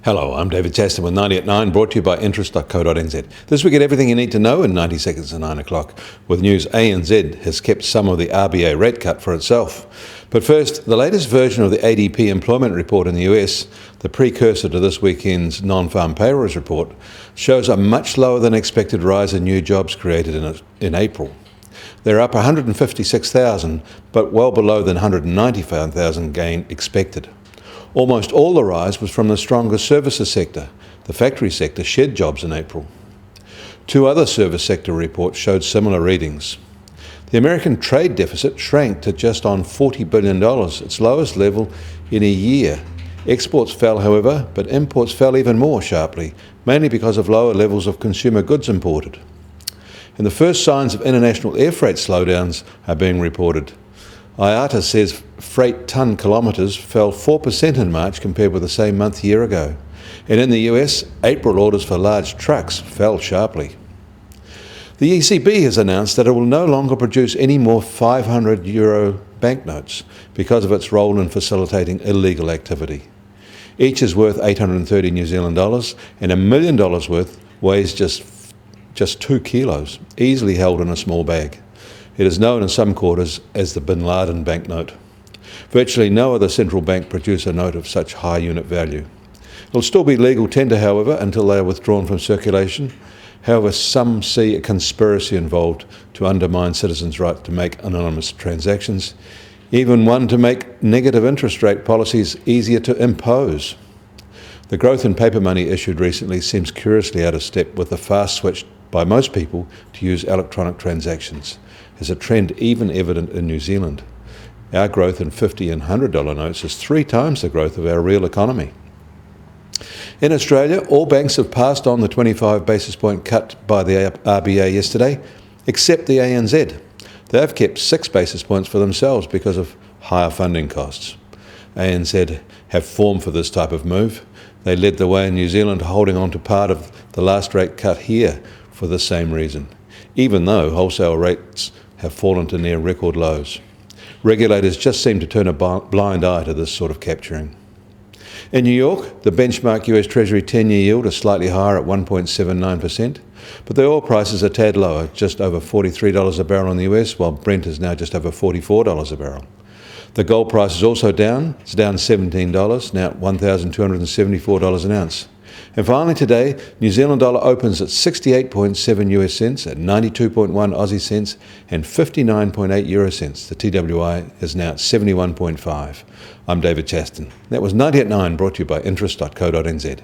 Hello, I'm David Chaston with 90 at 9, brought to you by interest.co.nz. This week at everything you need to know in 90 seconds to 9 o'clock. With news, ANZ has kept some of the RBA rate cut for itself. But first, the latest version of the ADP Employment Report in the US, the precursor to this weekend's non-farm payrolls report, shows a much lower than expected rise in new jobs created in April. They're up 156,000, but well below the 195,000 gain expected. Almost all the rise was from the stronger services sector. The factory sector shed jobs in April. Two other service sector reports showed similar readings. The American trade deficit shrank to just on $40 billion, its lowest level in a year. Exports fell, however, but imports fell even more sharply, mainly because of lower levels of consumer goods imported. And the first signs of international air freight slowdowns are being reported. IATA says freight tonne kilometres fell 4% in March compared with the same month a year ago. And in the US, April orders for large trucks fell sharply. The ECB has announced that it will no longer produce any more €500 banknotes because of its role in facilitating illegal activity. Each is worth 830 New Zealand dollars, and $1 million worth weighs just 2 kilos, easily held in a small bag. It is known in some quarters as the Bin Laden banknote. Virtually no other central bank produces a note of such high unit value. It will still be legal tender, however, until they are withdrawn from circulation. However, some see a conspiracy involved to undermine citizens' right to make anonymous transactions, even one to make negative interest rate policies easier to impose. The growth in paper money issued recently seems curiously out of step with the fast switch by most people to use electronic transactions. Is a trend even evident in New Zealand. Our growth in $50 and $100 notes is 3 times the growth of our real economy. In Australia, all banks have passed on the 25 basis point cut by the RBA yesterday, except the ANZ. They've kept 6 basis points for themselves because of higher funding costs. ANZ have formed for this type of move. They led the way in New Zealand, holding on to part of the last rate cut here for the same reason, even though wholesale rates have fallen to near record lows. Regulators just seem to turn a blind eye to this sort of capturing. In New York, the benchmark US Treasury 10-year yield is slightly higher at 1.79%, but the oil price is a tad lower, just over $43 a barrel in the US, while Brent is now just over $44 a barrel. The gold price is also down. It's down $17, now at $1,274 an ounce. And finally today, New Zealand dollar opens at 68.7 US cents, at 92.1 Aussie cents, and 59.8 euro cents. The TWI is now at 71.5. I'm David Chaston. That was 90 at 9, brought to you by interest.co.nz.